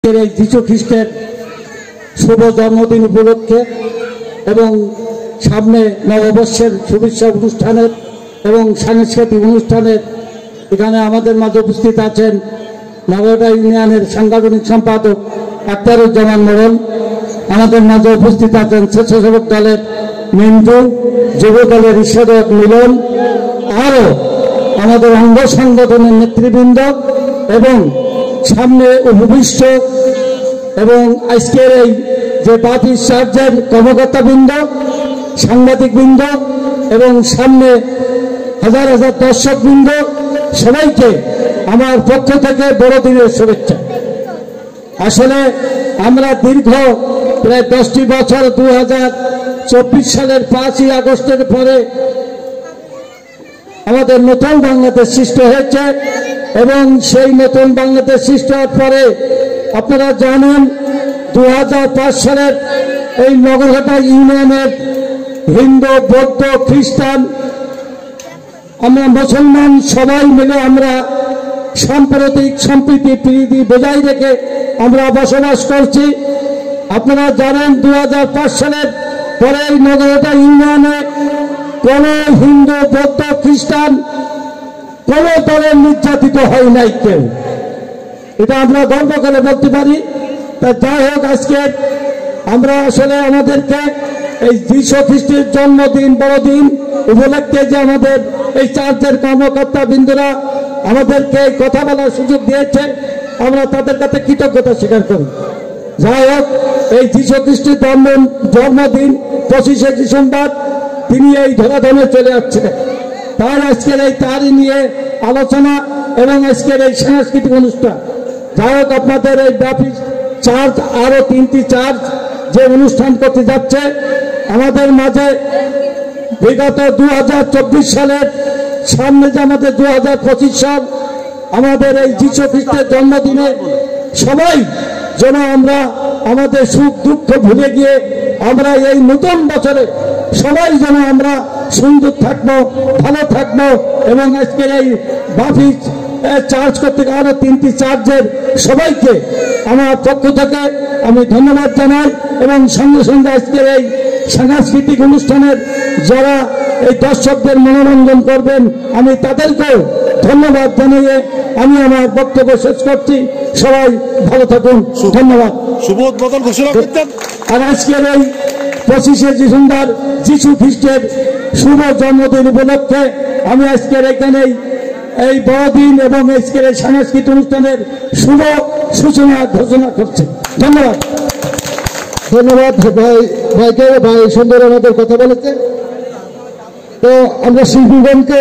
যীশু খ্রিস্টের শুভ জন্মদিন উপলক্ষে এবং সামনে নববর্ষের শুভেচ্ছা অনুষ্ঠানের এবং সাংস্কৃতিক অনুষ্ঠানের এখানে আমাদের মাঝে উপস্থিত আছেন নগরটা ইউনিয়নের সাংগঠনিক সম্পাদক আখতারুজ্জামান মোড়ল, আমাদের মাঝে উপস্থিত আছেন স্বেচ্ছাসেবক দলের মিন্টু, যুব দলের ঈশ্বরক মিলন, আরও আমাদের অঙ্গ সংগঠনের নেতৃবৃন্দ এবং সামনে উপবিষ্ট এবং আজকের এই যে বাতি চার্জের কর্মকর্তাবৃন্দ, সাংবাদিকবৃন্দ এবং সামনে হাজার হাজার দর্শকবৃন্দ, সবাইকে আমার পক্ষ থেকে বড়দিনের শুভেচ্ছা। আসলে আমরা দীর্ঘ প্রায় 10টি বছর 2024 সালের 5ই আগস্টের পরে আমাদের নতুন বাংলাদেশ সৃষ্টি হয়েছে এবং সেই নতুন বাংলাদেশ সৃষ্টি হওয়ার পরে আপনারা জানেন 2005 সালের এই নগরঘাটা ইউনিয়নের হিন্দু, বৌদ্ধ, খ্রিস্টান, আমরা মুসলমান সবাই মিলে আমরা সাম্প্রতিক সম্প্রীতি প্রীতি বজায় রেখে আমরা বসবাস করছি। আপনারা জানেন 2005 সালের পরে এই নগরঘাটা ইউনিয়নে কোন হিন্দু, বৌদ্ধ, খ্রিস্টান কোন দলের নির্যাতিত হয় নাই কেউ, এটা আমরা গর্ব করে বলতে পারি। তা যাই হোক, আজকে আমরা আসলে আমাদেরকে এই যীশু খ্রিস্টের জন্মদিন বড়দিন উপলক্ষে যে আমাদের এই চার্চের কর্মকর্তা বৃন্দরা আমাদেরকে কথা বলার সুযোগ দিয়েছে, আমরা তাদের কাছে কৃতজ্ঞতা স্বীকার করি। যাই হোক, এই যীশু খ্রিস্টের জন্মদিন 25শে ডিসেম্বর তিনি এই ধরাধামে চলে আসছিলেন, তার আজকের এই তারই নিয়ে আলোচনা এবং আজকের এই সাংস্কৃতিক অনুষ্ঠান। যাই হোক, আপনাদের এই ব্যাপী চার্চ আরো 3টি চার্চ যে অনুষ্ঠান করতে যাচ্ছে আমাদের মাঝে বিগত 2024 সালের সামনে যে আমাদের 2025 সাল, আমাদের এই যীশু খ্রিস্টের জন্মদিনে সবাই যেন আমরা আমাদের সুখ দুঃখ ভুলে গিয়ে আমরা এই নতুন বছরে সবাই যেন আমরা সুন্দর থাকবো, ভালো থাকবো এবং আজকের এই বাফি চার্জ করতে আরো 3টি চার্জের সবাইকে আমার পক্ষ থেকে আমি ধন্যবাদ জানাই এবং সঙ্গে সঙ্গে আজকের এই সাংস্কৃতিক অনুষ্ঠানের যারা এই দর্শকদের মনোরঞ্জন করবেন আমি তাদেরকেও ধন্যবাদ জানিয়ে আমি আমার বক্তব্য শেষ করছি। সবাই ভালো থাকুন, ধন্যবাদ। শুভ উদ্বোধন ঘোষণা করতেন। আর আজকের এই 25শে ডিসেম্বর যীশু খ্রিস্টের শুভ জন্মদিন উপলক্ষে আমি আজকের এখানেই এই বড়দিন এবং আজকের এই সাংস্কৃতিক অনুষ্ঠানের শুভ সূচনা ঘোষণা করছি। ধন্যবাদ। ধন্যবাদ ভাইকে, ভাই সুন্দর আমাদের কথা বলেছে। তো আমরা শিল্পীগণকে